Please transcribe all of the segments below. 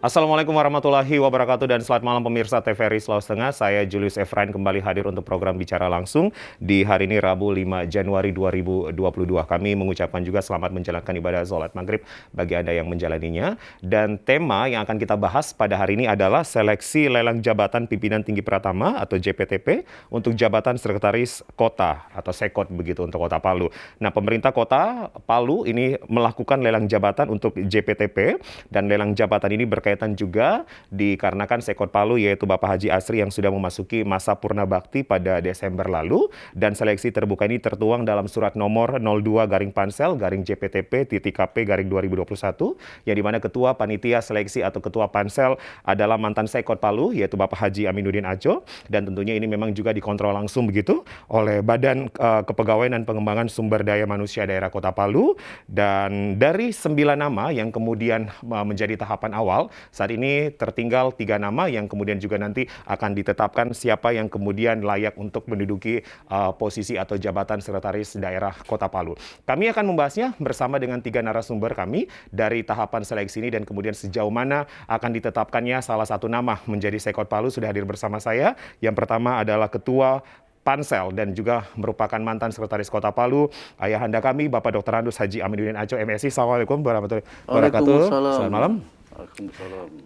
Assalamualaikum warahmatullahi wabarakatuh dan selamat malam pemirsa TVRI Sulawesi Tengah. Saya Julius Efrain kembali hadir untuk program Bicara Langsung di hari ini Rabu 5 Januari 2022. Kami mengucapkan juga selamat menjalankan ibadah sholat maghrib bagi Anda yang menjalaninya. Dan tema yang akan kita bahas pada hari ini adalah seleksi lelang jabatan pimpinan tinggi Pratama atau JPTP untuk jabatan sekretaris kota atau sekot begitu untuk Kota Palu. Nah, pemerintah Kota Palu ini melakukan lelang jabatan untuk JPTP dan lelang jabatan ini berkaitan juga dikarenakan Sekot Palu yaitu Bapak Haji Asri yang sudah memasuki masa purna bakti pada Desember lalu dan seleksi terbuka ini tertuang dalam surat nomor 02-Pansel-JPTP-KP-2021 yang dimana ketua panitia seleksi atau ketua pansel adalah mantan Sekot Palu yaitu Bapak Haji Aminuddin Aco, dan tentunya ini memang juga dikontrol langsung begitu oleh Badan Kepegawaian dan Pengembangan Sumber Daya Manusia Daerah Kota Palu. Dan dari 9 nama yang kemudian menjadi tahapan awal, saat ini tertinggal 3 nama yang kemudian juga nanti akan ditetapkan siapa yang kemudian layak untuk menduduki posisi atau jabatan sekretaris daerah Kota Palu. Kami akan membahasnya bersama dengan 3 narasumber kami dari tahapan seleksi ini dan kemudian sejauh mana akan ditetapkannya salah satu nama menjadi Sekot Palu. Sudah hadir bersama saya. Yang pertama adalah Ketua Pansel dan juga merupakan mantan sekretaris Kota Palu, ayahanda kami Bapak Dr. Andus Haji Aminuddin Aco, MSI. Assalamualaikum warahmatullahi wabarakatuh. Selamat malam.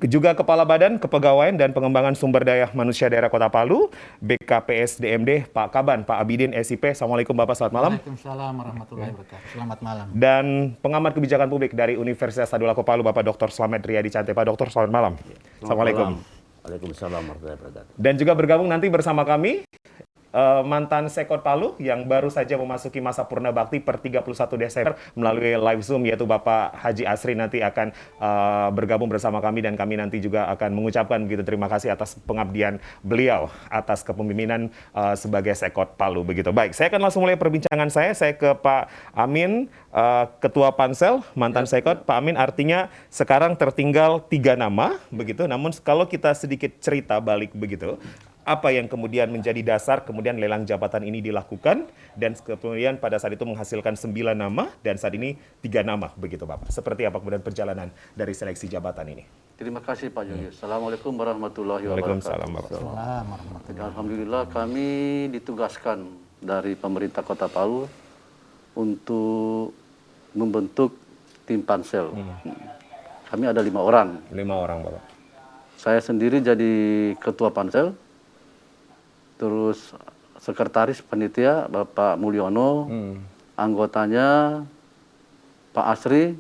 Juga Kepala Badan Kepegawaian dan Pengembangan Sumber Daya Manusia Daerah Kota Palu, BKPSDMD, Pak Kaban, Pak Abidin, SIP. Assalamualaikum Bapak, selamat malam. Waalaikumsalam warahmatullahi wabarakatuh. Selamat malam. Dan pengamat kebijakan publik dari Universitas Sadulako Palu, Bapak Dr. Slamet Riyadi Cante. Pak Dokter, selamat malam. Assalamualaikum. Waalaikumsalam warahmatullahi wabarakatuh. Dan juga bergabung nanti bersama kami mantan Sekot Palu yang baru saja memasuki masa purna bakti per 31 Desember melalui live Zoom, yaitu Bapak Haji Asri nanti akan bergabung bersama kami dan kami nanti juga akan mengucapkan begitu terima kasih atas pengabdian beliau atas kepemimpinan sebagai Sekot Palu begitu. Baik, saya akan langsung mulai perbincangan saya ke Pak Amin, Ketua Pansel mantan Sekot. Pak Amin, artinya sekarang tertinggal 3 nama begitu, namun kalau kita sedikit cerita balik begitu, apa yang kemudian menjadi dasar kemudian lelang jabatan ini dilakukan dan kemudian pada saat itu menghasilkan 9 nama dan saat ini 3 nama begitu Bapak. Seperti apa kemudian perjalanan dari seleksi jabatan ini? Terima kasih Pak Julius. Assalamualaikum warahmatullahi wabarakatuh. Waalaikumsalam Bapak. Alhamdulillah kami ditugaskan dari pemerintah Kota Palu untuk membentuk tim pansel. Kami ada 5 orang. 5 orang Bapak. Saya sendiri jadi ketua pansel. Terus sekretaris panitia Bapak Mulyono, anggotanya Pak Asri,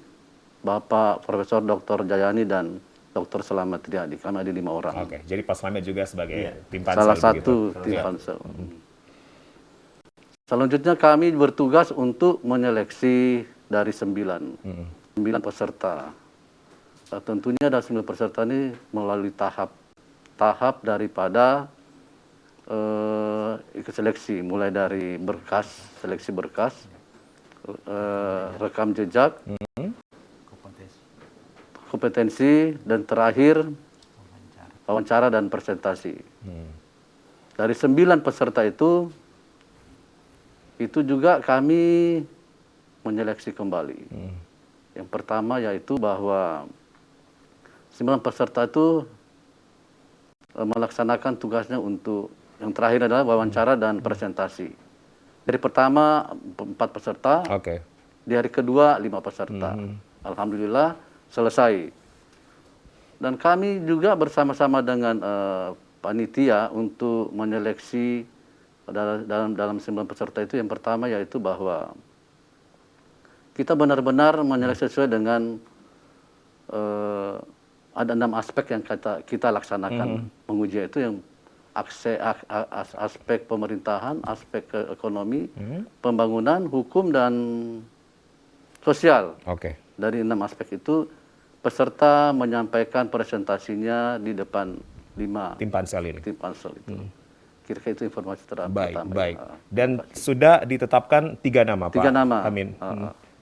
Bapak Profesor Dr. Jayani dan Dr. Slamet Riyadi. Kami ada 5 orang. Oke, jadi Pak Slamet juga sebagai tim pansel. Salah satu tim pansel. Selanjutnya kami bertugas untuk menyeleksi dari 9 peserta. Tentunya dari 9 peserta ini melalui tahap daripada ikut seleksi, mulai dari seleksi berkas, rekam jejak, kompetensi, dan terakhir wawancara dan presentasi. Dari 9 peserta itu juga kami menyeleksi kembali. Yang pertama yaitu bahwa 9 peserta itu melaksanakan tugasnya untuk yang terakhir adalah wawancara dan presentasi. Dari pertama 4 peserta, di hari kedua 5 peserta. Alhamdulillah selesai. Dan kami juga bersama-sama dengan panitia untuk menyeleksi dalam 9 peserta itu. Yang pertama yaitu bahwa kita benar-benar menyeleksi sesuai dengan ada 6 aspek yang kita laksanakan menguji, itu yang aspek pemerintahan, aspek ekonomi, pembangunan, hukum, dan sosial. Dari 6 aspek itu, peserta menyampaikan presentasinya di depan 5 tim pansel ini. Tim pansel itu. Kira-kira itu informasi pertama. Baik. Dan sudah ditetapkan 3 nama, Pak 3 nama. Amin.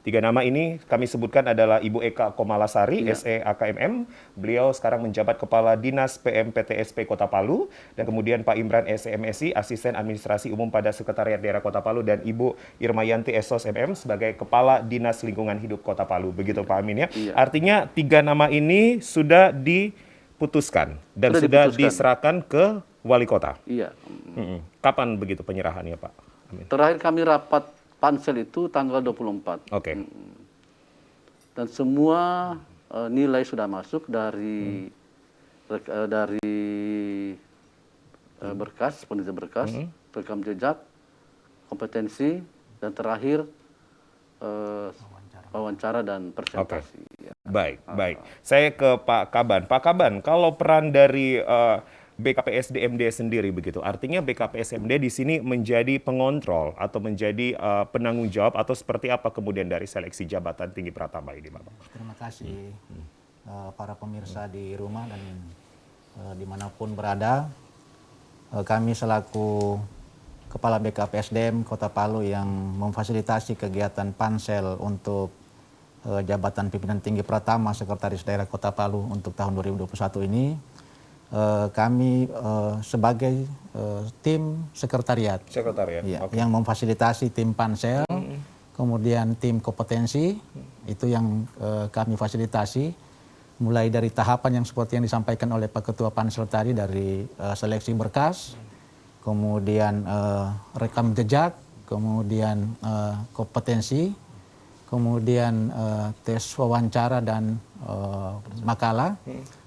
Tiga nama ini kami sebutkan adalah Ibu Eka Komalasari, SE AKMM. Beliau sekarang menjabat Kepala Dinas PMPTSP Kota Palu. Dan kemudian Pak Imran SMSI, Asisten Administrasi Umum pada Sekretariat Daerah Kota Palu. Dan Ibu Irmayanti Esos MM sebagai Kepala Dinas Lingkungan Hidup Kota Palu. Begitu Pak Amin ya. Artinya tiga nama ini sudah diputuskan dan sudah diserahkan ke Wali Kota. Iya. Kapan begitu penyerahannya Pak Amin? Terakhir kami rapat pansel itu tanggal 24. Oke. Dan semua nilai sudah masuk dari berkas, penelitian berkas, rekam jejak, kompetensi, dan terakhir wawancara dan presentasi. Ya. Baik. Saya ke Pak Kaban. Pak Kaban, kalau peran dari BKPSDMD sendiri begitu, artinya BKPSDMD di sini menjadi pengontrol atau menjadi penanggung jawab atau seperti apa kemudian dari seleksi jabatan tinggi pratama ini, Bapak? Terima kasih para pemirsa di rumah dan dimanapun berada. Kami selaku Kepala BKPSDM Kota Palu yang memfasilitasi kegiatan pansel untuk jabatan pimpinan tinggi pratama Sekretaris Daerah Kota Palu untuk tahun 2021 ini. Kami sebagai tim sekretariat ya, yang memfasilitasi tim pansel, kemudian tim kompetensi, itu yang kami fasilitasi, mulai dari tahapan yang seperti yang disampaikan oleh Pak Ketua Pansel tadi, dari seleksi berkas, kemudian rekam jejak, kemudian kompetensi, kemudian tes wawancara dan makalah.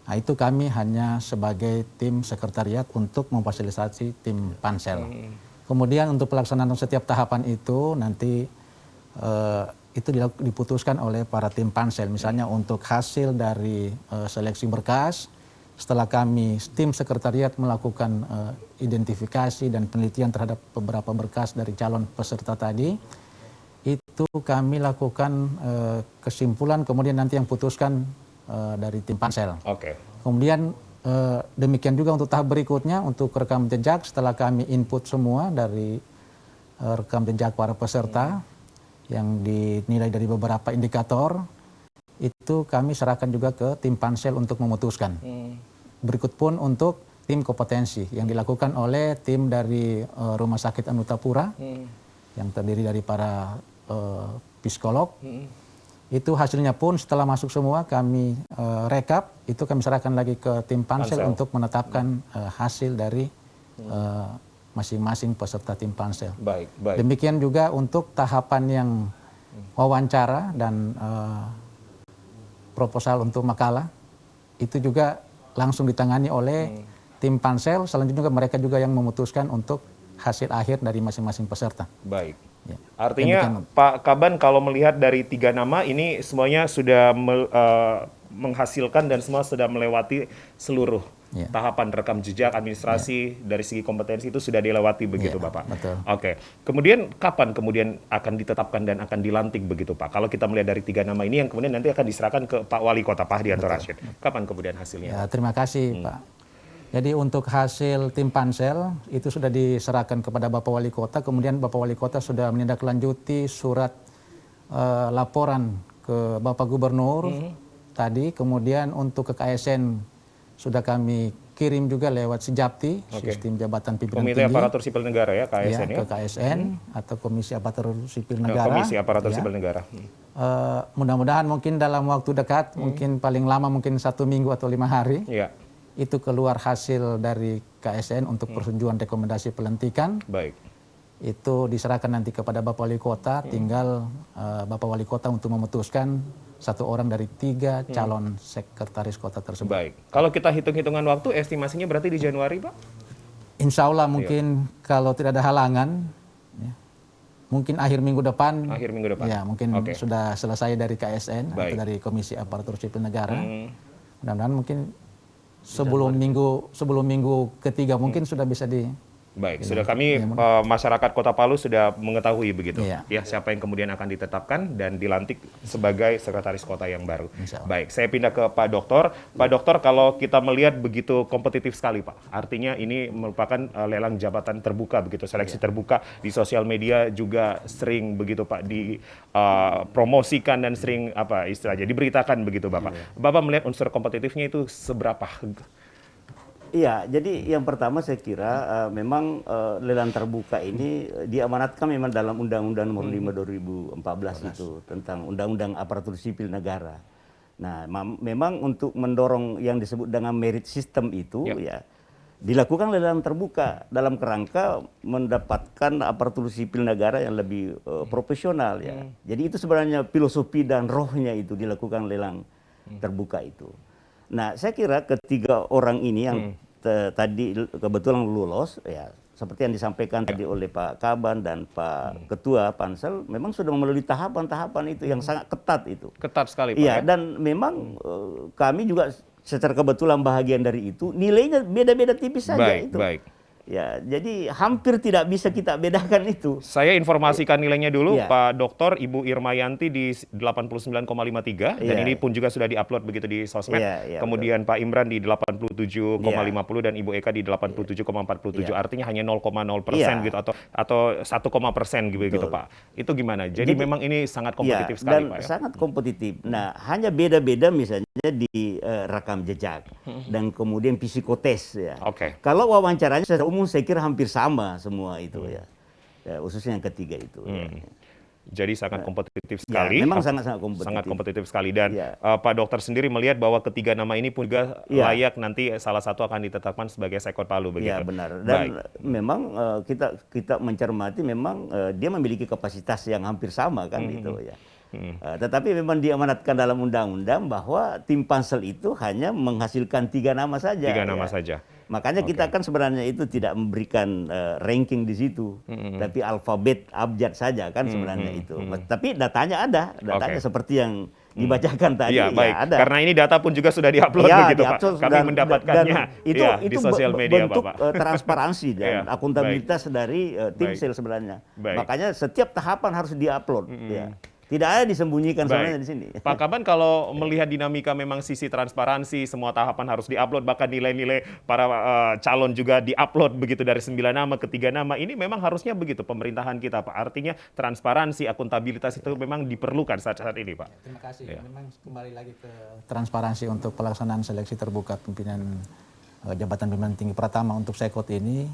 Nah, itu kami hanya sebagai tim sekretariat untuk memfasilitasi tim pansel. Kemudian untuk pelaksanaan setiap tahapan itu nanti itu diputuskan oleh para tim pansel. Misalnya untuk hasil dari seleksi berkas, setelah kami tim sekretariat melakukan identifikasi dan penelitian terhadap beberapa berkas dari calon peserta tadi, itu kami lakukan kesimpulan, kemudian nanti yang putuskan dari tim pansel. Kemudian demikian juga untuk tahap berikutnya, untuk rekam jejak, setelah kami input semua dari rekam jejak para peserta yang dinilai dari beberapa indikator, itu kami serahkan juga ke tim pansel untuk memutuskan. Berikut pun untuk tim kompetensi yang dilakukan oleh tim dari Rumah Sakit Anutapura yang terdiri dari para psikolog. Itu hasilnya pun setelah masuk semua kami rekap, itu kami serahkan lagi ke tim pansel untuk menetapkan hasil dari masing-masing peserta tim pansel. Baik. Demikian juga untuk tahapan yang wawancara dan proposal untuk makalah, itu juga langsung ditangani oleh tim pansel. Selanjutnya juga mereka juga yang memutuskan untuk hasil akhir dari masing-masing peserta. Baik. Ya. Artinya Pak Kaban, kalau melihat dari tiga nama ini semuanya sudah menghasilkan dan semua sudah melewati seluruh tahapan rekam jejak, administrasi, dari segi kompetensi itu sudah dilewati begitu Bapak? Betul. Oke. Kemudian kapan kemudian akan ditetapkan dan akan dilantik begitu Pak? Kalau kita melihat dari tiga nama ini yang kemudian nanti akan diserahkan ke Pak Wali Kota, Pak Hadianto Rashid. Kapan kemudian hasilnya? Ya, terima kasih Pak. Jadi untuk hasil tim pansel itu sudah diserahkan kepada Bapak Wali Kota, kemudian Bapak Wali Kota sudah menindaklanjuti surat laporan ke Bapak Gubernur tadi, kemudian untuk ke KSN sudah kami kirim juga lewat Sejapti, Sistem Jabatan Pimpinan Komite Tinggi. Aparatur Sipil Negara ya, KSN ya? Ke KSN atau Komisi Aparatur Sipil Negara. Komisi Aparatur Sipil Negara. Mudah-mudahan mungkin dalam waktu dekat, mungkin paling lama mungkin 1 minggu atau 5 hari. Itu keluar hasil dari KSN untuk persetujuan rekomendasi pelantikan. Baik. Itu diserahkan nanti kepada Bapak Wali Kota, tinggal Bapak Wali Kota untuk memutuskan 1 orang dari 3 calon sekretaris kota tersebut. Baik. Kalau kita hitung-hitungan waktu, estimasinya berarti di Januari, Pak? Insya Allah mungkin kalau tidak ada halangan, ya, mungkin akhir minggu depan. Akhir minggu depan. Ya, mungkin sudah selesai dari KSN atau dari Komisi Aparatur Sipil Negara. Mudah-mudahan mungkin sebelum minggu ketiga mungkin sudah bisa Baik, sudah kami masyarakat Kota Palu sudah mengetahui begitu. Ya, siapa yang kemudian akan ditetapkan dan dilantik sebagai sekretaris kota yang baru. Baik, saya pindah ke Pak Dokter. Pak Dokter, kalau kita melihat begitu kompetitif sekali, Pak. Artinya ini merupakan lelang jabatan terbuka begitu, seleksi terbuka di sosial media juga sering begitu, Pak, dipromosikan dan sering apa istilahnya diberitakan begitu, Bapak. Bapak melihat unsur kompetitifnya itu seberapa? Iya, jadi yang pertama saya kira memang lelang terbuka ini diamanatkan memang dalam Undang-Undang Nomor 5 2014 itu tentang Undang-Undang Aparatur Sipil Negara. Nah, memang untuk mendorong yang disebut dengan merit system itu ya dilakukan lelang terbuka dalam kerangka mendapatkan aparatur sipil negara yang lebih profesional ya. Jadi itu sebenarnya filosofi dan rohnya itu dilakukan lelang terbuka itu. Nah, saya kira ketiga orang ini yang tadi kebetulan lolos, ya seperti yang disampaikan tadi oleh Pak Kaban dan Pak Ketua Pansel, memang sudah melalui tahapan-tahapan itu yang sangat ketat itu. Ketat sekali, Pak. Iya, dan memang kami juga secara kebetulan bahagian dari itu, nilainya beda-beda tipis saja itu. Baik. Ya, jadi hampir tidak bisa kita bedakan itu. Saya informasikan nilainya dulu, Pak Dokter Ibu Irmayanti di 89,53 dan ini pun juga sudah diupload begitu di sosmed. Kemudian betul. Pak Imran di 87,50 dan Ibu Eka di 87,47. Artinya hanya 0,0% gitu atau 1% gitu Pak. Itu gimana? Jadi memang ini sangat kompetitif sekali, Pak. Sangat kompetitif. Nah, hanya beda-beda misalnya di rekam jejak dan kemudian psikotes ya. Kalau wawancaranya secara umum saya kira hampir sama semua itu ya, khususnya yang ketiga itu. Jadi sangat kompetitif sekali. Memang sangat kompetitif. Sangat kompetitif sekali dan Pak Dokter sendiri melihat bahwa ketiga nama ini pun juga layak nanti salah satu akan ditetapkan sebagai Sekot Palu begitu. Ya benar. Dan memang kita mencermati memang dia memiliki kapasitas yang hampir sama kan gitu ya. Tetapi memang diamanatkan dalam undang-undang bahwa tim pansel itu hanya menghasilkan 3 nama saja. 3 nama saja. Makanya kita kan sebenarnya itu tidak memberikan ranking di situ, tapi alfabet abjad saja kan sebenarnya itu. Tapi datanya ada, datanya seperti yang dibacakan tadi. Iya, baik. Ada. Karena ini data pun juga sudah diupload begitu, Pak. Kami mendapatkannya itu di sosial media, bentuk Bapak. Transparansi dan akuntabilitas dari tim sel sebenarnya. Makanya setiap tahapan harus diupload. Tidak ada disembunyikan sebenarnya di sini. Pak Kaban, kalau melihat dinamika memang sisi transparansi, semua tahapan harus diupload, bahkan nilai-nilai para calon juga diupload begitu dari 9 nama ke 3 nama, ini memang harusnya begitu pemerintahan kita, Pak. Artinya transparansi, akuntabilitas itu memang diperlukan saat-saat ini, Pak. Terima kasih. Memang kembali lagi ke transparansi untuk pelaksanaan seleksi terbuka pimpinan jabatan pimpinan tinggi pertama untuk Sekot ini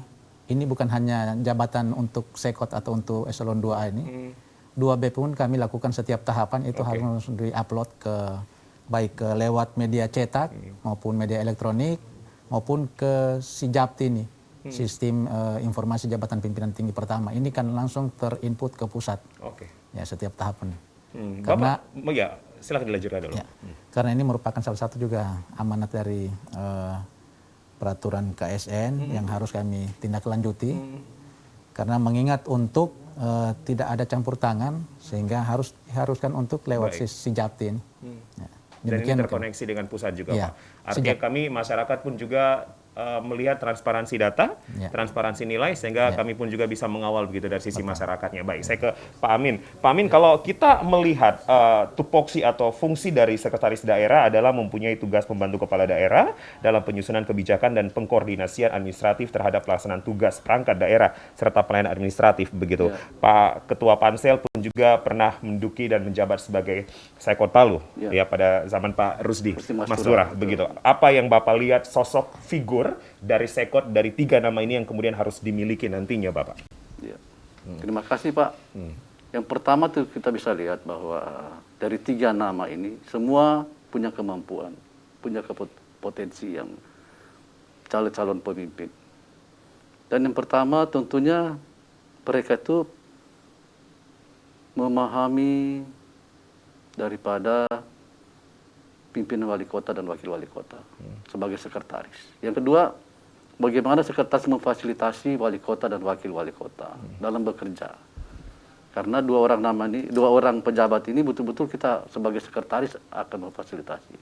bukan hanya jabatan untuk Sekot atau untuk eselon 2A ini. 2B pun kami lakukan setiap tahapan itu harus di-upload baik lewat media cetak maupun media elektronik maupun ke Sijabti ini, sistem informasi jabatan pimpinan tinggi pertama. Ini kan langsung terinput ke pusat. Ya, setiap tahapan. Karena Bapak, silakan dilanjutkan dulu. Karena ini merupakan salah satu juga amanat dari peraturan KSN yang harus kami tindak lanjuti. Karena mengingat untuk tidak ada campur tangan sehingga haruskan untuk lewat Sijabti ini. Dan ini terkoneksi dengan pusat juga, Pak. Artinya kami masyarakat pun juga melihat transparansi data, transparansi nilai, sehingga kami pun juga bisa mengawal begitu dari sisi masyarakatnya. Baik, saya ke Pak Amin. Pak Amin, kalau kita melihat tupoksi atau fungsi dari sekretaris daerah adalah mempunyai tugas membantu kepala daerah dalam penyusunan kebijakan dan pengkoordinasian administratif terhadap pelaksanaan tugas perangkat daerah serta pelayanan administratif begitu. Pak Ketua Pansel pun juga pernah menduduki dan menjabat sebagai Sekot Palu ya pada zaman Pak Rusdi Masturah begitu. Apa yang Bapak lihat sosok figur dari Sekot dari 3 nama ini yang kemudian harus dimiliki nantinya, Bapak? Terima kasih, Pak. Yang pertama tuh kita bisa lihat bahwa dari 3 nama ini semua punya kemampuan, punya potensi yang calon pemimpin. Dan yang pertama tentunya mereka itu memahami daripada pimpinan wali kota dan wakil wali kota sebagai sekretaris. Yang kedua, bagaimana sekretaris memfasilitasi wali kota dan wakil wali kota dalam bekerja. Karena 2 orang pejabat ini betul-betul kita sebagai sekretaris akan memfasilitasi.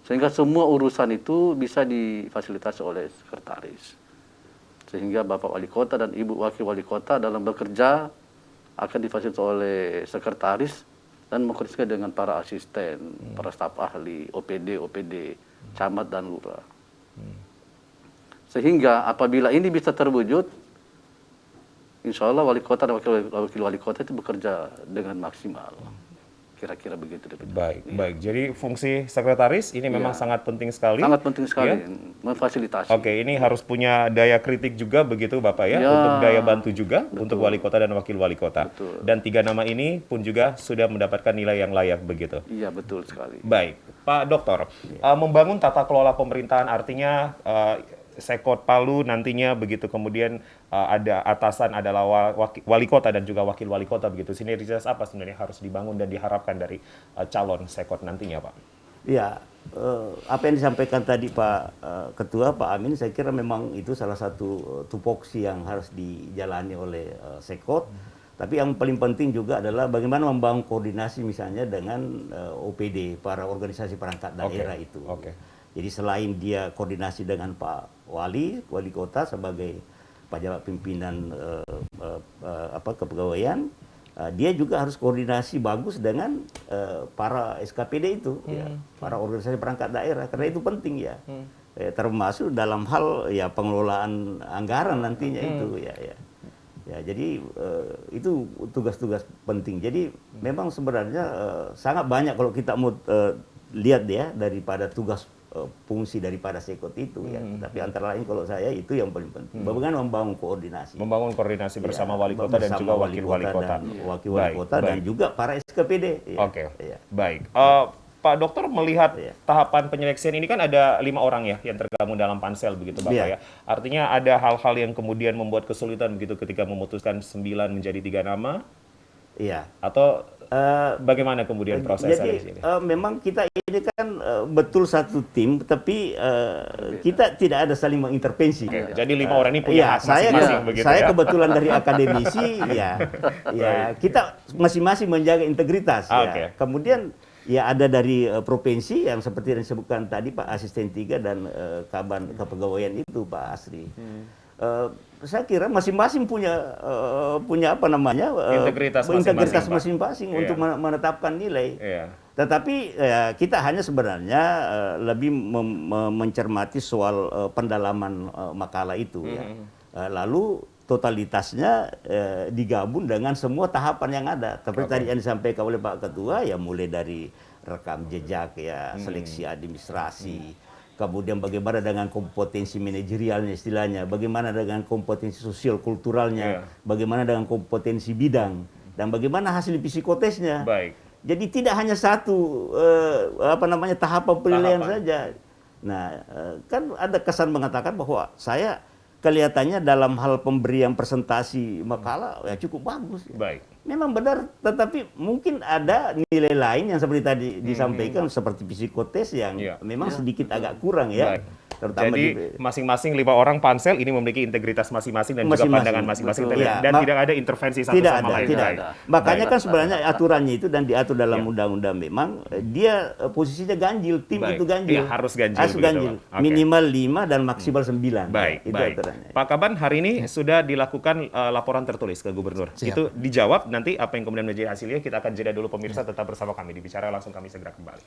Sehingga semua urusan itu bisa difasilitasi oleh sekretaris. Sehingga Bapak Wali Kota dan Ibu Wakil Wali Kota dalam bekerja akan difasilitasi oleh sekretaris dan mengkoordinasikan dengan para asisten, para staf ahli, OPD, camat dan lurah. Sehingga apabila ini bisa terwujud, insya Allah wali kota dan wakil wali kota itu bekerja dengan maksimal. Kira-kira begitu. Baik. Jadi fungsi sekretaris ini memang sangat penting sekali. Sangat penting sekali, ya? Memfasilitasi. Oke, ini harus punya daya kritik juga begitu Bapak ya, untuk daya bantu juga untuk wali kota dan wakil wali kota. Betul. Dan 3 nama ini pun juga sudah mendapatkan nilai yang layak begitu. Iya, betul sekali. Baik, Pak Dokter, membangun tata kelola pemerintahan artinya Sekot Palu nantinya begitu, kemudian ada atasan adalah wali kota dan juga wakil wali kota begitu. Sinergitas apa sebenarnya harus dibangun dan diharapkan dari calon Sekot nantinya, Pak? Ya, apa yang disampaikan tadi Pak Ketua, Pak Amin, saya kira memang itu salah satu tupoksi yang harus dijalani oleh Sekot. Tapi yang paling penting juga adalah bagaimana membangun koordinasi misalnya dengan OPD, para organisasi perangkat daerah itu. Jadi selain dia koordinasi dengan Pak Wali Kota sebagai pejabat pimpinan kepegawaian, dia juga harus koordinasi bagus dengan para SKPD itu, ya, para organisasi perangkat daerah, karena itu penting ya, termasuk dalam hal ya pengelolaan anggaran nantinya itu ya. Ya, jadi itu tugas-tugas penting. Jadi memang sebenarnya sangat banyak kalau kita mau lihat ya daripada tugas fungsi daripada Sekot itu ya. Tapi antara lain kalau saya itu yang paling penting. Bagaimana membangun koordinasi. Membangun koordinasi bersama wali kota dan juga wakil wali kota. Wakil wali kota dan juga para SKPD. Ya. Baik. Pak Dokter melihat tahapan penyeleksian ini kan ada 5 orang ya yang tergabung dalam pansel begitu Bapak ya. Artinya ada hal-hal yang kemudian membuat kesulitan begitu ketika memutuskan 9 menjadi 3 nama. Iya. Atau bagaimana kemudian proses seleksi ini? Memang kita ini kan betul satu tim, tapi kita tidak ada saling mengintervensi. Jadi 5 orang ini punya hak masing-masing begitu saya ya? kebetulan dari akademisi, ya kita masing-masing menjaga integritas. Ya. Kemudian ya ada dari provinsi yang seperti yang disebutkan tadi Pak Asisten 3 dan Kaban Kepegawaian itu Pak Asri. Saya kira masing-masing punya apa namanya integritas masing-masing untuk menetapkan nilai. Tetapi kita hanya sebenarnya lebih mencermati soal pendalaman makalah itu ya. Lalu totalitasnya digabung dengan semua tahapan yang ada. Seperti tadi yang disampaikan oleh Pak Ketua ya, mulai dari rekam jejak ya, seleksi administrasi. Kemudian bagaimana dengan kompetensi manajerialnya istilahnya, bagaimana dengan kompetensi sosial kulturalnya, bagaimana dengan kompetensi bidang, dan bagaimana hasil psikotesnya. Jadi tidak hanya satu tahapan penilaian saja. Nah, kan ada kesan mengatakan bahwa saya kelihatannya dalam hal pemberian presentasi makalah ya cukup bagus. Memang benar, tetapi mungkin ada nilai lain yang seperti tadi disampaikan seperti psikotes yang memang sedikit agak kurang ya. Jadi masing-masing 5 orang pansel ini memiliki integritas masing-masing dan juga pandangan masing-masing dan tidak ada intervensi satu sama lain. Tidak ada. Makanya kan sebenarnya aturannya itu dan diatur dalam undang-undang memang dia posisinya ganjil, tim itu ganjil. Harus ganjil. Minimal 5 dan maksimal 9. Baik. Pak Kaban, hari ini sudah dilakukan laporan tertulis ke Gubernur. Itu dijawab, nanti apa yang kemudian menjadi hasilnya kita akan jeda dulu pemirsa, tetap bersama kami di Bicara Langsung, kami segera kembali.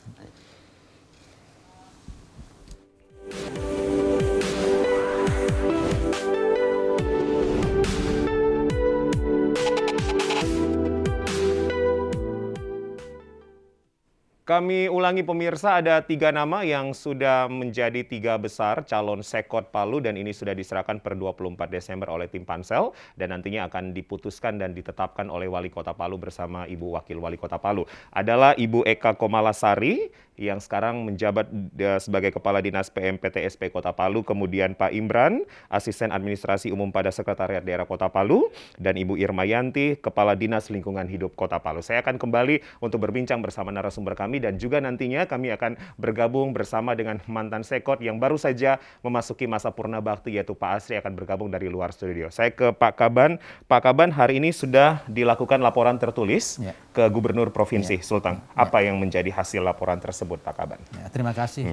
Kami ulangi pemirsa, ada 3 nama yang sudah menjadi 3 besar calon Sekot Palu dan ini sudah diserahkan per 24 Desember oleh tim Pansel dan nantinya akan diputuskan dan ditetapkan oleh Wali Kota Palu bersama Ibu Wakil Wali Kota Palu. Adalah Ibu Eka Komalasari yang sekarang menjabat sebagai Kepala Dinas PMPTSP Kota Palu, kemudian Pak Imran, Asisten Administrasi Umum pada Sekretariat Daerah Kota Palu, dan Ibu Irmayanti, Kepala Dinas Lingkungan Hidup Kota Palu. Saya akan kembali untuk berbincang bersama narasumber kami dan juga nantinya kami akan bergabung bersama dengan mantan Sekot yang baru saja memasuki masa purna bakti, yaitu Pak Asri akan bergabung dari luar studio. Saya ke Pak Kaban. Pak Kaban, hari ini sudah dilakukan laporan tertulis ke Gubernur Provinsi Sulteng. Apa yang menjadi hasil laporan tersebut? tersebut, Pak Kaban. Ya, terima kasih.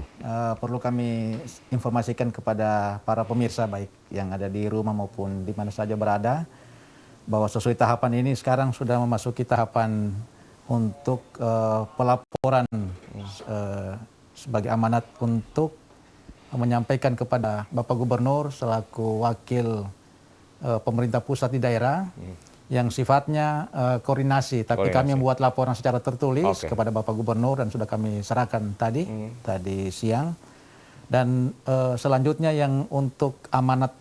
Perlu kami informasikan kepada para pemirsa baik yang ada di rumah maupun di mana saja berada, bahwa sesuai tahapan ini sekarang sudah memasuki tahapan untuk pelaporan sebagai amanat untuk menyampaikan kepada Bapak Gubernur selaku wakil pemerintah pusat di daerah yang sifatnya koordinasi, tapi kami membuat laporan secara tertulis kepada Bapak Gubernur dan sudah kami serahkan tadi siang. Dan selanjutnya yang untuk amanat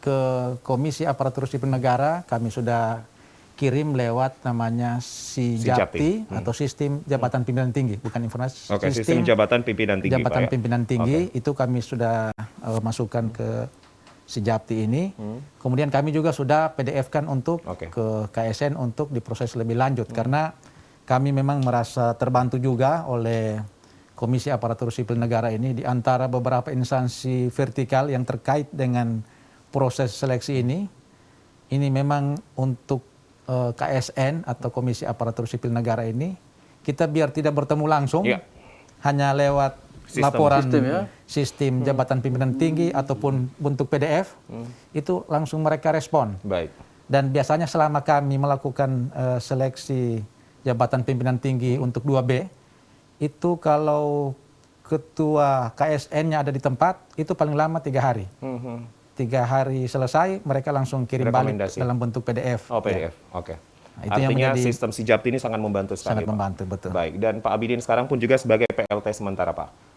ke Komisi Aparatur Sipil Negara kami sudah kirim lewat namanya SIJAPTI atau Sistem Jabatan Pimpinan Tinggi, bukan informasi. Sistem Jabatan Pimpinan Tinggi, Jabatan Pak, ya? Pimpinan Tinggi itu kami sudah masukkan ke SIJAPTI ini. Kemudian kami juga sudah PDF-kan untuk ke KSN untuk diproses lebih lanjut karena kami memang merasa terbantu juga oleh Komisi Aparatur Sipil Negara ini di antara beberapa instansi vertikal yang terkait dengan proses seleksi ini. Ini memang untuk KSN atau Komisi Aparatur Sipil Negara ini kita biar tidak bertemu langsung, hanya lewat laporan sistem jabatan pimpinan tinggi ataupun bentuk PDF, itu langsung mereka respon. Baik. Dan biasanya selama kami melakukan seleksi jabatan pimpinan tinggi untuk 2B, itu kalau ketua KSN-nya ada di tempat, itu paling lama 3 hari. 3 hari selesai, mereka langsung kirim balik dalam bentuk PDF. Oh, PDF, oke. Nah, itu artinya sistem SIJAPTI ini sangat membantu sekali, sangat membantu, betul. Baik, dan Pak Abidin sekarang pun juga sebagai PLT sementara, Pak.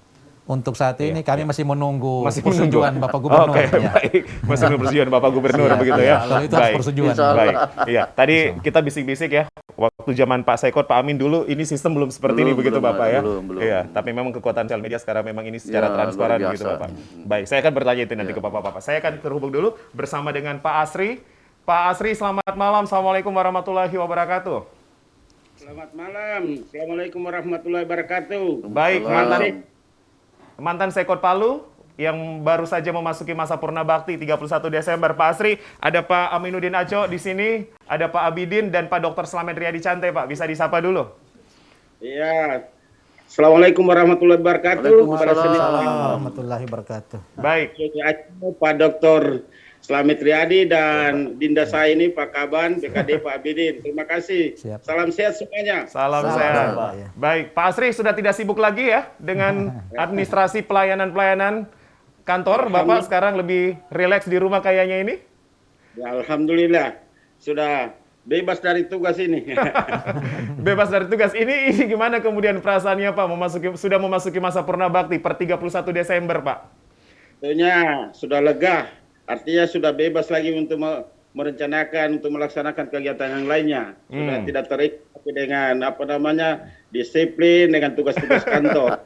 Untuk saat ini kami masih menunggu persetujuan Bapak Gubernur. Baik. Masih menunggu persetujuan Bapak Gubernur begitu ya. Kalau itu harus persetujuan. Baik. Iya, tadi kita bisik-bisik ya. Waktu zaman Pak Saikot, Pak Amin dulu ini sistem belum seperti ini begitu Bapak ya. Iya, tapi memang kekuatan sosial media sekarang memang ini secara transparan begitu Bapak. Baik, saya akan bertanya itu nanti ke Bapak-bapak. Saya akan terhubung dulu bersama dengan Pak Asri. Pak Asri, selamat malam. Assalamualaikum warahmatullahi wabarakatuh. Selamat malam. Assalamualaikum warahmatullahi wabarakatuh. Baik, mantan Sekot Palu yang baru saja memasuki masa purna bakti 31 Desember. Pak Asri, ada Pak Aminuddin Aco di sini, ada Pak Abidin dan Pak Dr. Slamet Riyadi Cante, Pak. Bisa disapa dulu? Iya. Assalamualaikum warahmatullahi wabarakatuh. Waalaikumsalam warahmatullahi wabarakatuh. Baik. Pak Dr. Slamet Riyadi dan Dinda saya ini Pak Kaban, BKD Pak Abidin. Terima kasih. Siap. Salam sehat semuanya. Salam sehat. Pak, ya. Baik, Pak Asri sudah tidak sibuk lagi ya dengan administrasi pelayanan-pelayanan kantor. Bapak sekarang lebih rileks di rumah kayaknya ini? Ya, alhamdulillah. Sudah bebas dari tugas ini. Bebas dari tugas. Ini gimana kemudian perasaannya Pak sudah memasuki masa purna bakti per 31 Desember, Pak? Tentunya sudah lega. Artinya sudah bebas lagi untuk merencanakan, untuk melaksanakan kegiatan yang lainnya. Sudah tidak terikat dengan disiplin, dengan tugas-tugas kantor.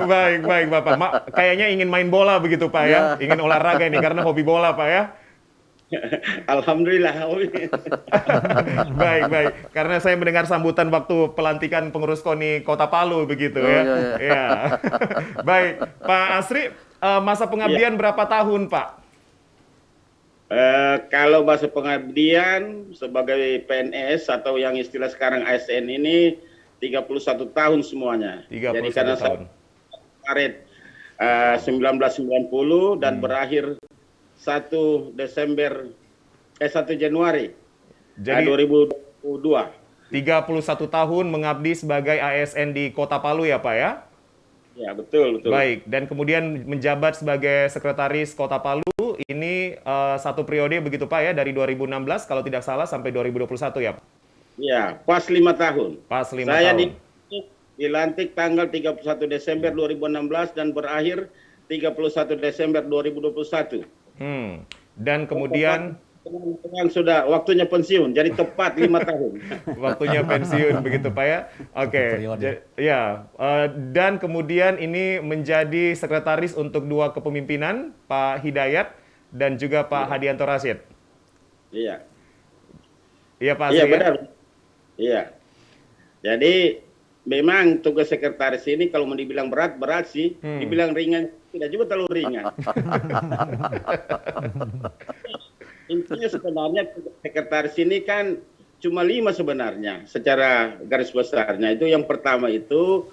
Baik Bapak. Kayaknya ingin main bola begitu Pak ya? Ingin olahraga ini karena hobi bola Pak ya? Alhamdulillah. Baik. Karena saya mendengar sambutan waktu pelantikan pengurus KONI Kota Palu begitu ya. Iya. Baik, Pak Asri, masa pengabdian berapa tahun, Pak? Kalau masa pengabdian sebagai PNS atau yang istilah sekarang ASN ini 31 tahun semuanya. 31 Jadi karena tahun. Maret 1990 dan berakhir 1 Januari Jadi 2022. 31 tahun mengabdi sebagai ASN di Kota Palu ya, Pak ya? Ya, betul. Baik, dan kemudian menjabat sebagai sekretaris Kota Palu ini satu periode begitu Pak ya, dari 2016 kalau tidak salah sampai 2021 ya, Pak? Ya, pas 5 tahun. Pas 5 Saya tahun. dilantik tanggal 31 Desember 2016 dan berakhir 31 Desember 2021. Dan kemudian yang sudah waktunya pensiun, jadi tepat 5 tahun. waktunya pensiun begitu Pak ya. Oke. Dan kemudian ini menjadi sekretaris untuk 2 kepemimpinan, Pak Hidayat dan juga Pak Hadianto Rashid. Iya. Iya Pak Iya, Asri, benar. Iya. Jadi memang tugas sekretaris ini kalau mau dibilang berat sih, dibilang ringan tidak juga terlalu ringan. Intinya sebenarnya sekretaris ini kan cuma 5 sebenarnya secara garis besarnya. Itu yang pertama itu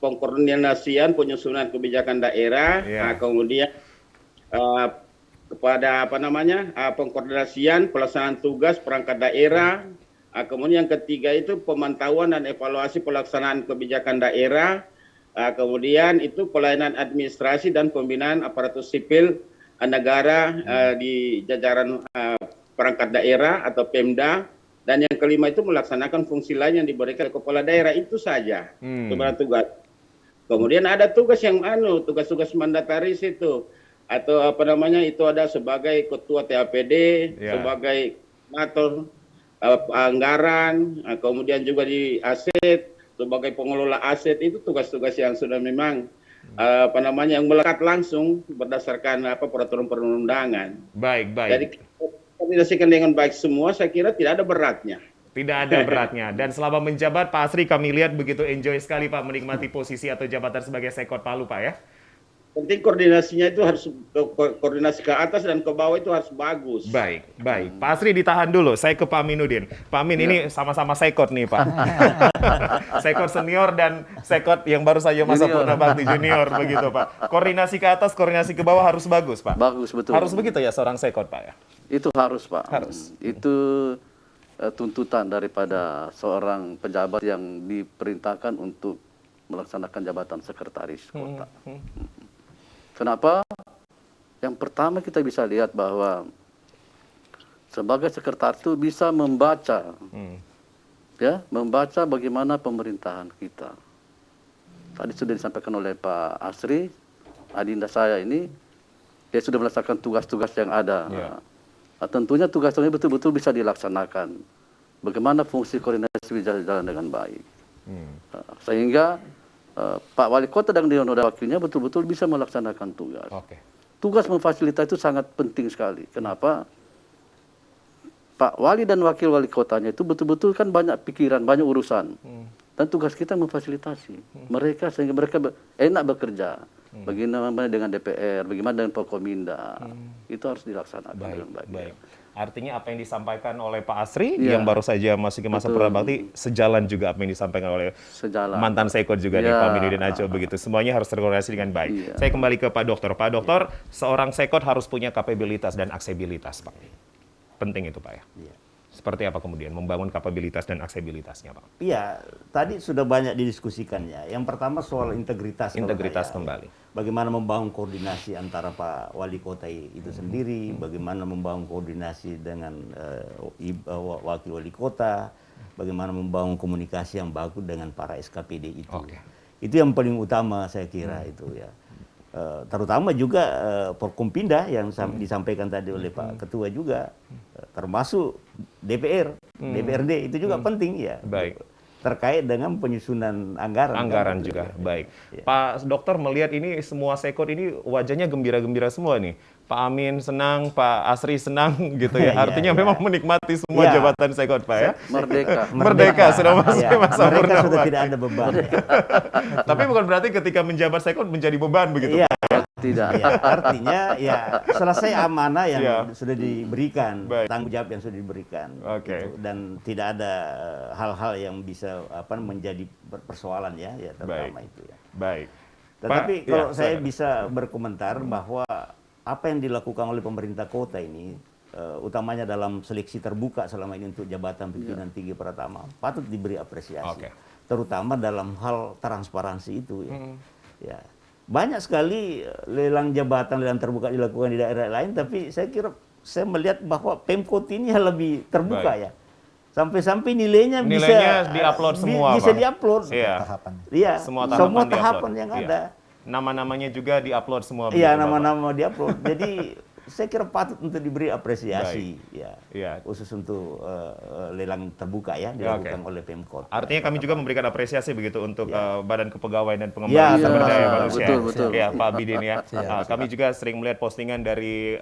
pengkoordinasian penyusunan kebijakan daerah, kemudian kepada pengkoordinasian pelaksanaan tugas perangkat daerah, kemudian yang ketiga itu pemantauan dan evaluasi pelaksanaan kebijakan daerah, kemudian itu pelayanan administrasi dan pembinaan aparatur sipil negara di jajaran perangkat daerah atau Pemda. Dan yang kelima itu melaksanakan fungsi lain yang diberikan kepala daerah, itu saja sebenarnya tugas. Kemudian ada tugas yang tugas-tugas mandataris itu, atau itu ada sebagai ketua TAPD, sebagai koordinator anggaran, kemudian juga di aset sebagai pengelola aset. Itu tugas-tugas yang sudah memang yang melekat langsung berdasarkan peraturan perundangan. Baik. Jadi koordinasikan dengan baik semua, saya kira tidak ada beratnya. Tidak ada beratnya. Dan selama menjabat, Pak Asri kami lihat begitu enjoy sekali Pak menikmati posisi atau jabatan sebagai Sekot Palu, Pak ya. Penting koordinasinya itu harus koordinasi ke atas dan ke bawah itu harus bagus. Baik. Pak Asri ditahan dulu, saya ke Pak Aminuddin. Pak Amin ini sama-sama Sekot nih Pak. Sekot senior dan Sekot yang baru saja masa Purnabakti junior begitu Pak. Koordinasi ke atas, koordinasi ke bawah harus bagus Pak. Bagus, betul. Harus begitu ya seorang Sekot Pak ya. Itu harus Pak. Harus. Itu tuntutan daripada seorang pejabat yang diperintahkan untuk melaksanakan jabatan sekretaris kota. Kenapa? Yang pertama kita bisa lihat bahwa sebagai sekretaris itu bisa membaca, membaca bagaimana pemerintahan kita. Tadi sudah disampaikan oleh Pak Asri, adinda saya ini, dia sudah melaksanakan tugas-tugas yang ada. Tentunya tugas-tugasnya betul-betul bisa dilaksanakan. Bagaimana fungsi koordinasi bisa jalan dengan baik. Sehingga Pak Wali Kota dan Dewan Wakilnya betul-betul bisa melaksanakan tugas. Tugas memfasilitasi itu sangat penting sekali. Kenapa? Pak Wali dan Wakil Wali Kotanya itu betul-betul kan banyak pikiran, banyak urusan. Dan tugas kita memfasilitasi mereka sehingga mereka enak bekerja. Bagaimana dengan DPR, bagaimana dengan Forkominda, itu harus dilaksanakan dengan baik. Artinya apa yang disampaikan oleh Pak Asri yang baru saja masuk ke masa Purnabakti sejalan juga apa yang disampaikan oleh mantan Sekot juga nih Pak Aminuddin Adjo begitu. Semuanya harus terkoordinasi dengan baik. Saya kembali ke Pak Dokter. Pak Dokter, seorang Sekot harus punya kapabilitas dan aksesibilitas Pak. Penting itu Pak ya. Seperti apa kemudian membangun kapabilitas dan aksesibilitasnya Pak? Iya, tadi sudah banyak didiskusikannya. Yang pertama soal integritas. Integritas kembali. Bagaimana membangun koordinasi antara Pak Wali Kota itu sendiri, bagaimana membangun koordinasi dengan Wakil Wali Kota, bagaimana membangun komunikasi yang bagus dengan para SKPD itu. Itu yang paling utama saya kira itu ya. Terutama juga Forkompinda yang disampaikan tadi oleh Pak Ketua juga, termasuk DPR, DPRD itu juga penting ya. Baik. Terkait dengan penyusunan anggaran. Anggaran kan, juga, baik. Pak Dokter melihat ini semua Sekot ini wajahnya gembira-gembira semua nih. Pak Amin senang, Pak Asri senang gitu ya. Artinya memang menikmati semua jabatan Sekot Pak ya. Merdeka sudah masuk masa Mereka purnama. sudah tidak ada beban. Tapi bukan berarti ketika menjabat Sekot menjadi beban begitu. Iya. Tidak. Ya, artinya ya selesai amanah yang sudah diberikan, tanggung jawab yang sudah diberikan. Gitu. Dan tidak ada hal-hal yang bisa menjadi persoalan ya terutama itu ya. Baik. Tetapi kalau saya bisa berkomentar bahwa apa yang dilakukan oleh pemerintah kota ini, utamanya dalam seleksi terbuka selama ini untuk jabatan pimpinan tinggi pertama, patut diberi apresiasi. Terutama dalam hal transparansi itu ya. Banyak sekali lelang jabatan, lelang terbuka dilakukan di daerah lain, tapi saya saya melihat bahwa Pemkot ini lebih terbuka ya. Sampai-sampai nilainya bisa diupload semua. Bisa diupload. Iya. Semua tahapan yang ada. Nama-namanya juga diupload semua. Iya, nama-nama diupload. Jadi saya kira patut untuk diberi apresiasi khusus untuk lelang terbuka ya dilakukan oleh Pemkot. Artinya kami juga memberikan apresiasi begitu untuk Badan Kepegawaian dan Pengembangan Sumber Daya Manusia. Betul. Ya, Pak Bidin ya. Kami juga sering melihat postingan dari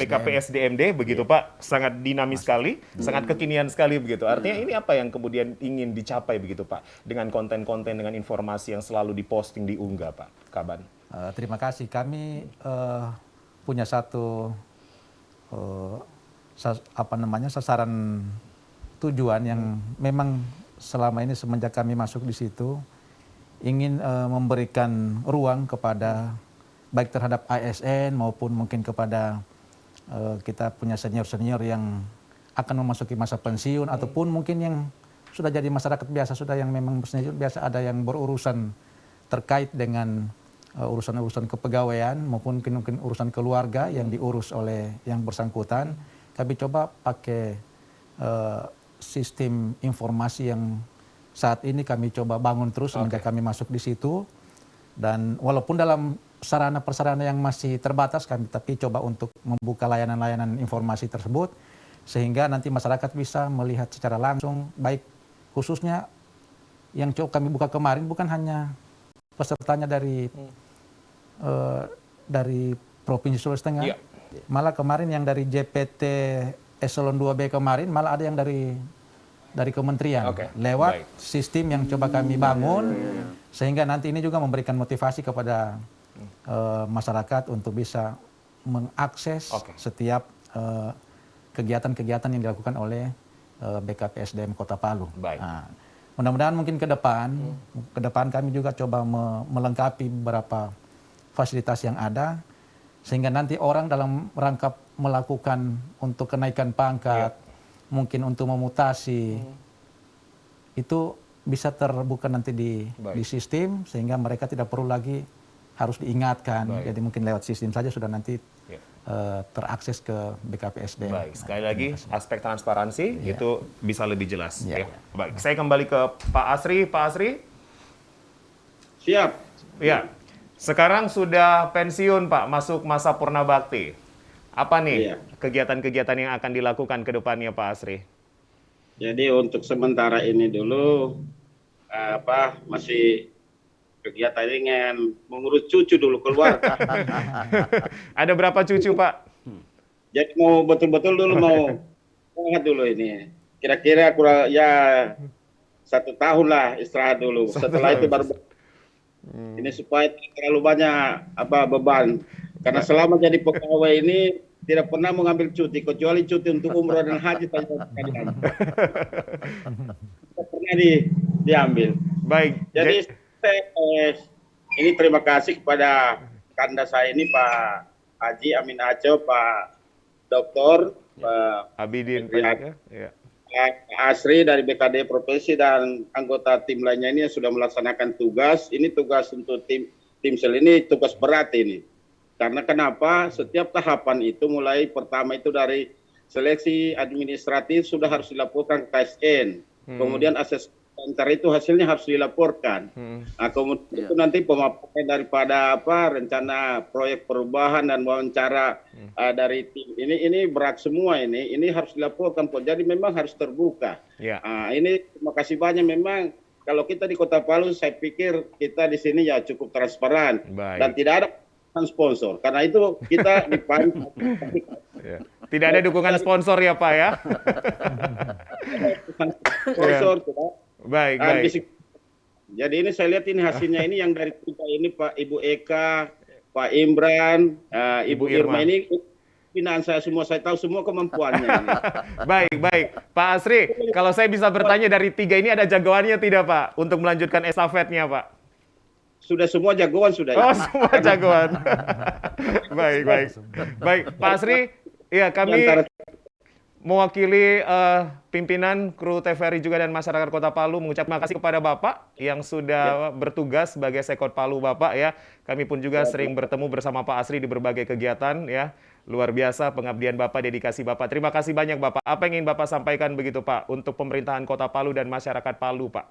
BKPSDMD begitu Pak, sangat dinamis sekali, sangat kekinian sekali begitu. Artinya ini apa yang kemudian ingin dicapai begitu Pak dengan konten-konten dengan informasi yang selalu diposting diunggah Pak Kaban. Terima kasih. Kami punya satu sasaran tujuan yang memang selama ini semenjak kami masuk di situ ingin memberikan ruang kepada baik terhadap ASN maupun mungkin kepada kita punya senior-senior yang akan memasuki masa pensiun ataupun mungkin yang sudah jadi masyarakat biasa, sudah yang memang senior biasa, ada yang berurusan terkait dengan urusan-urusan kepegawaian maupun mungkin urusan keluarga yang diurus oleh yang bersangkutan. Kami coba pakai sistem informasi yang saat ini kami coba bangun terus semenjak kami masuk di situ. Dan walaupun dalam sarana-prasarana yang masih terbatas, kami tapi coba untuk membuka layanan-layanan informasi tersebut sehingga nanti masyarakat bisa melihat secara langsung, baik khususnya yang coba kami buka kemarin bukan hanya pesertanya dari Provinsi Sulawesi Tengah, malah kemarin yang dari JPT Eselon 2B kemarin malah ada yang dari kementerian lewat sistem yang coba kami bangun sehingga nanti ini juga memberikan motivasi kepada masyarakat untuk bisa mengakses setiap kegiatan-kegiatan yang dilakukan oleh BKPSDM Kota Palu. Nah, mudah-mudahan mungkin ke depan kami juga coba melengkapi beberapa fasilitas yang ada sehingga nanti orang dalam rangka melakukan untuk kenaikan pangkat, mungkin untuk memutasi, itu bisa terbuka nanti di sistem sehingga mereka tidak perlu lagi harus diingatkan. Jadi mungkin lewat sistem saja sudah nanti terakses ke BKPSDM. Baik, sekali lagi aspek transparansi itu bisa lebih jelas. Ya. Baik, saya kembali ke Pak Asri. Pak Asri? Siap. Ya, sekarang sudah pensiun Pak, masuk masa purna bakti. Apa nih kegiatan-kegiatan yang akan dilakukan ke depannya Pak Asri? Jadi untuk sementara ini dulu masih kegiatan dengan mengurus cucu dulu keluar. Ada berapa cucu Pak? Jadi mau betul-betul dulu mau istirahat dulu ini. Kira-kira kurang ya 1 tahun lah istirahat dulu. Setelah itu baru ini supaya tidak terlalu banyak beban. Karena selama jadi pegawai ini tidak pernah mengambil cuti kecuali cuti untuk umroh dan haji saja. Tidak pernah diambil. Baik. Jadi ini terima kasih kepada kanda saya ini Pak Haji Amin Aco, Pak Doktor, Pak Abidin, Pak Asri dari BKD Provinsi dan anggota tim lainnya ini yang sudah melaksanakan tugas. Ini tugas untuk tim sel ini tugas berat ini. Karena kenapa? Setiap tahapan itu mulai pertama itu dari seleksi administratif sudah harus dilaporkan ke KSN. Kemudian asesmen itu hasilnya harus dilaporkan. Nah, kemudian itu nanti pemaparan daripada rencana proyek perubahan dan wawancara dari tim ini berat semua ini harus dilaporkan. Jadi memang harus terbuka. Nah, ini terima kasih banyak memang. Kalau kita di Kota Palu, saya pikir kita di sini ya cukup transparan dan tidak ada sponsor. Karena itu kita dipandu. Tidak ada dukungan sponsor ya Pak ya? Sponsor, baik. Jadi ini saya lihat ini hasilnya ini yang dari kita ini Pak Ibu Eka, Pak Imran, Ibu Irma ini binaan saya semua, saya tahu semua kemampuannya. Baik. Pak Asri, kalau saya bisa bertanya dari 3 ini ada jagoannya tidak Pak untuk melanjutkan estafetnya Pak? Sudah semua jagoan sudah. Oh, semua jagoan. Baik. Pak Asri, ya kami mewakili pimpinan kru TVRI juga dan masyarakat Kota Palu mengucapkan terima kasih kepada Bapak yang sudah bertugas sebagai Sekot Palu Bapak ya. Kami pun juga sering bertemu bersama Pak Asri di berbagai kegiatan ya. Luar biasa pengabdian Bapak, dedikasi Bapak. Terima kasih banyak Bapak. Apa yang ingin Bapak sampaikan begitu Pak untuk pemerintahan Kota Palu dan masyarakat Palu Pak?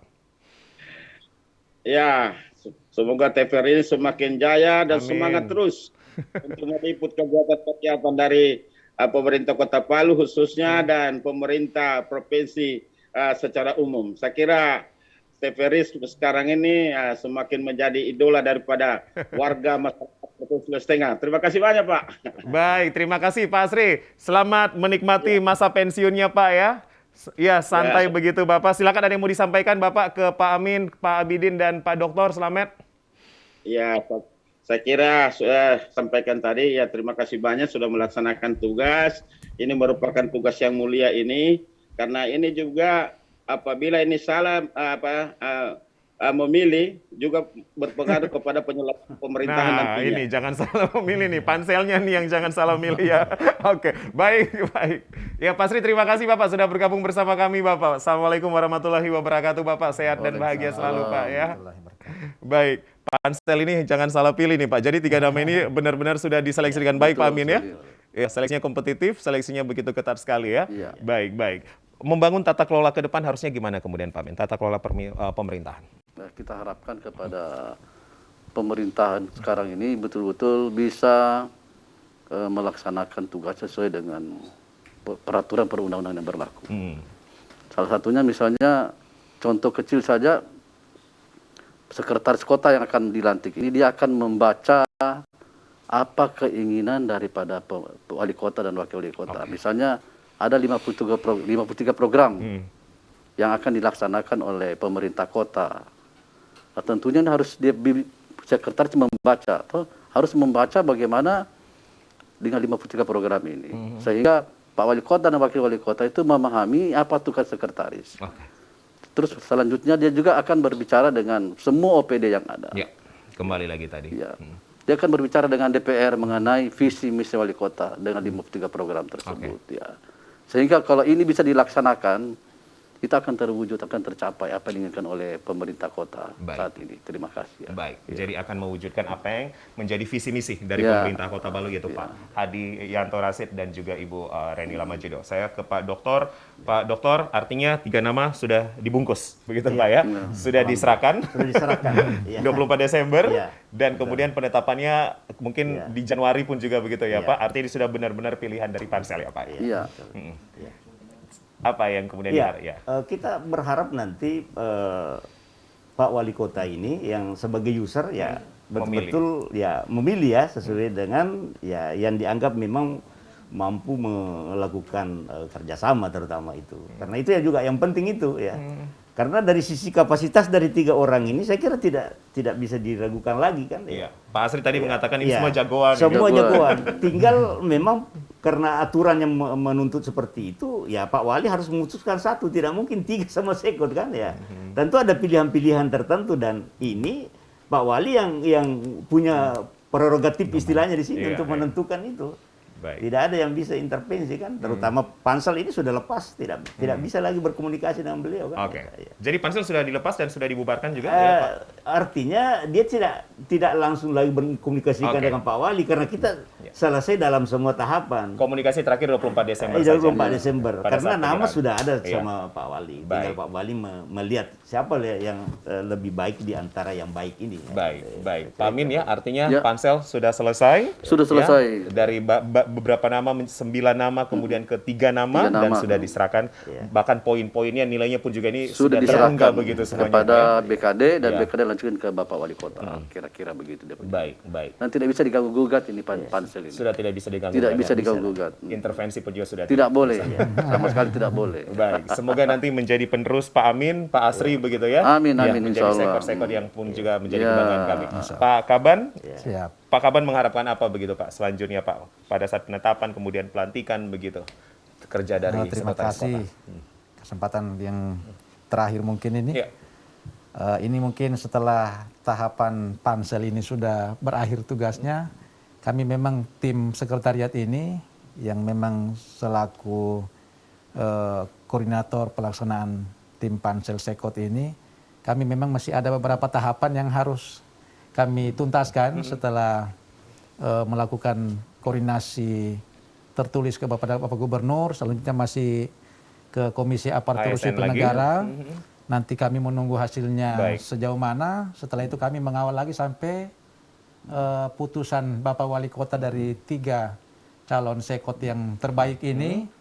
Ya, semoga TVRI ini semakin jaya dan semangat terus untuk meliput kegiatan-kegiatan dari pemerintah Kota Palu khususnya dan pemerintah provinsi secara umum. Saya kira TVRI sekarang ini semakin menjadi idola daripada warga masyarakat Sulawesi Tengah. Terima kasih banyak Pak. Baik, terima kasih Pak Asri. Selamat menikmati masa pensiunnya Pak ya. Ya, santai begitu Bapak. Silakan ada yang mau disampaikan Bapak ke Pak Amin, Pak Abidin, dan Pak Doktor. Selamat. Ya, saya kira sudah sampaikan tadi ya, terima kasih banyak sudah melaksanakan tugas. Ini merupakan tugas yang mulia ini karena ini juga apabila ini salah memilih juga berpengaruh kepada penyelenggaraan pemerintahan Nah, nantinya. ini jangan salah memilih nih, panselnya nih yang jangan salah milih ya. Oke, baik, baik. Ya, Pak Sri, terima kasih Bapak sudah bergabung bersama kami, Bapak. Assalamualaikum warahmatullahi wabarakatuh, Bapak. Sehat dan bahagia selalu, Pak, ya. Baik, pansel ini jangan salah pilih nih, Pak. Jadi 3 nama ini benar-benar sudah diseleksi dengan baik, Pak Amin, ya. Ya, seleksinya kompetitif, seleksinya begitu ketat sekali ya. Iya. Baik, baik. Membangun tata kelola ke depan harusnya gimana kemudian, Pak Amin? Tata kelola pemerintahan. Nah, kita harapkan kepada pemerintahan sekarang ini betul-betul bisa melaksanakan tugas sesuai dengan peraturan perundang-undangan yang berlaku. Salah satunya misalnya contoh kecil saja, sekretaris kota yang akan dilantik ini dia akan membaca apa keinginan daripada wali kota dan wakil wali kota. Misalnya ada 53 program yang akan dilaksanakan oleh pemerintah kota. Nah, tentunya harus sekretaris membaca, harus membaca bagaimana dengan 53 program ini, sehingga Pak Wali Kota dan Wakil Wali Kota itu memahami apa tugas sekretaris. Terus selanjutnya dia juga akan berbicara dengan semua OPD yang ada. Ya, kembali lagi tadi. Ya. Dia akan berbicara dengan DPR mengenai visi misi Wali Kota dengan 53 program tersebut. Ya. Sehingga kalau ini bisa dilaksanakan, kita akan terwujud, akan tercapai apa yang diinginkan oleh pemerintah kota saat ini. Terima kasih. Ya. Baik, jadi akan mewujudkan apa yang menjadi visi misi dari pemerintah Kota Palu, yaitu Pak Hadi Yanto Rasid dan juga Ibu Reni Lamajido. Saya ke Pak Doktor. Pak Doktor, artinya 3 nama sudah dibungkus, begitu Pak ya? Sudah diserahkan. Sudah diserahkan. 24 Desember dan kemudian penetapannya mungkin di Januari pun juga begitu ya Pak. Artinya ini sudah benar-benar pilihan dari pansel ya Pak. Iya. Apa yang kemudian kita berharap nanti Pak Wali Kota ini yang sebagai user ya betul-betul ya memilih ya sesuai dengan ya yang dianggap memang mampu melakukan kerjasama terutama itu. Karena itu ya juga yang penting itu ya. Karena dari sisi kapasitas dari 3 orang ini saya kira tidak bisa diragukan lagi kan. Iya. Pak Asri tadi mengatakan ini semua jagoan. Semua jagoan. Tinggal memang karena aturan yang menuntut seperti itu, ya Pak Wali harus memutuskan satu, tidak mungkin 3 sama sekot kan ya. Tentu ada pilihan-pilihan tertentu dan ini Pak Wali yang punya prerogatif istilahnya di sini untuk menentukan itu. Baik. Tidak ada yang bisa intervensi kan, terutama pansel ini sudah lepas, tidak bisa lagi berkomunikasi dengan beliau kan. Oke. Jadi pansel sudah dilepas dan sudah dibubarkan juga ya, Pak? Artinya dia tidak langsung lagi berkomunikasikan dengan Pak Wali karena kita selesai dalam semua tahapan. Komunikasi terakhir 24 Desember 24 Desember. Pada Karena saat nama pemilihan. sudah ada sama Pak Wali. Tinggal Baik. Pak Wali melihat siapa yang lebih baik di antara yang baik ini. Baik, baik. Pak Amin ya, artinya Ya. pansel sudah selesai. Sudah selesai. Ya, dari beberapa nama, 9 nama, kemudian ke 3 nama, 3 dan nama. sudah diserahkan. Bahkan poin-poinnya, nilainya pun juga ini Sudah terunggah diserahkan begitu semuanya. kepada ya. BKD dan Ya. BKD lanjutkan ke Bapak Wali Kota. Kira-kira begitu dia. Baik, baik. Dan tidak bisa diganggu-gugat ini pansel ini. Sudah tidak bisa diganggu. Tidak ya. bisa diganggu-gugat. Intervensi pun juga sudah Tidak boleh. Sama sekali tidak boleh. Baik, semoga nanti menjadi penerus Pak Amin, Pak Asri begitu ya. Amin, Ya, amin, menjadi insya Allah. sekor-sekor yang pun juga menjadi Ya. kebanggaan kami. Pak Kaban, Siap. Pak Kaban mengharapkan apa begitu Pak selanjutnya Pak pada saat penetapan kemudian pelantikan begitu kerja dari Terima sekretaris kasih kota. kesempatan yang terakhir mungkin ini. Iya. Ini mungkin setelah tahapan pansel ini sudah berakhir tugasnya, kami memang tim sekretariat ini yang memang selaku koordinator pelaksanaan tim pansel sekot ini, kami memang masih ada beberapa tahapan yang harus kami tuntaskan setelah melakukan koordinasi tertulis ke Bapak Gubernur, selanjutnya masih ke Komisi Aparatur ASN Sipil lagi. Negara. Nanti kami menunggu hasilnya Baik. sejauh mana. Setelah itu kami mengawal lagi sampai putusan Bapak Wali Kota dari 3 calon sekot yang terbaik ini.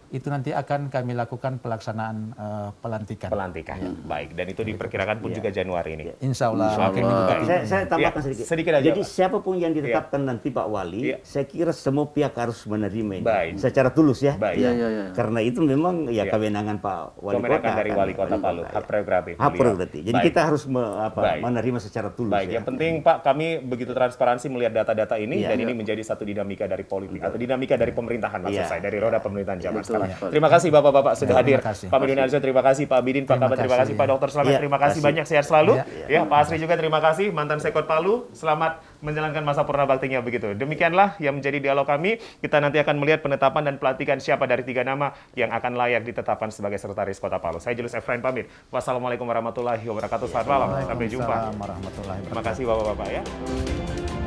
Itu nanti akan kami lakukan pelaksanaan pelantikan. Pelantikan. Baik, dan itu diperkirakan pun juga Januari ini. Insya Allah. Insya akhir Allah. minggu Baik. ketiga. Saya tambahkan Iya, sedikit. sedikit aja, Jadi Pak. siapapun yang ditetapkan nanti Pak Wali, saya kira semua pihak harus menerima ini Baik. secara tulus ya. Baik. Iya, iya, iya. Karena itu memang ya Iya. kewenangan Pak Wali Kemenangan Kota. dari kan. Wali Kota Palu, hak prerogatif. Hak beliau. prerogatif. Jadi Baik. kita harus Baik. menerima secara tulus. Baik, ya. yang penting Pak, kami begitu transparansi melihat data-data ini Iya. dan ini menjadi satu dinamika dari politik atau dinamika dari pemerintahan maksud Iya. saya, dari roda pemerintahan zaman Betul. Terima kasih Bapak-Bapak sudah hadir. kasih. Pak Aminuddin Adjo, terima kasih. Pak Abidin, Pak Kabar, terima kasih. Pak Dr. Slamet, terima kasih banyak. Sehat selalu. Ya, Pak Asri juga terima kasih. Mantan Sekot Palu, selamat menjalankan masa purna baktinya begitu. Demikianlah yang menjadi dialog kami. Kita nanti akan melihat penetapan dan pelantikan siapa dari 3 nama yang akan layak ditetapkan sebagai sekretaris Kota Palu. Saya Julius Efrain pamit. Wassalamualaikum warahmatullahi wabarakatuh. Selamat malam. Sampai jumpa. Waalaikumsalam warahmatullahi wabarakatuh. Terima kasih Bapak-Bapak ya.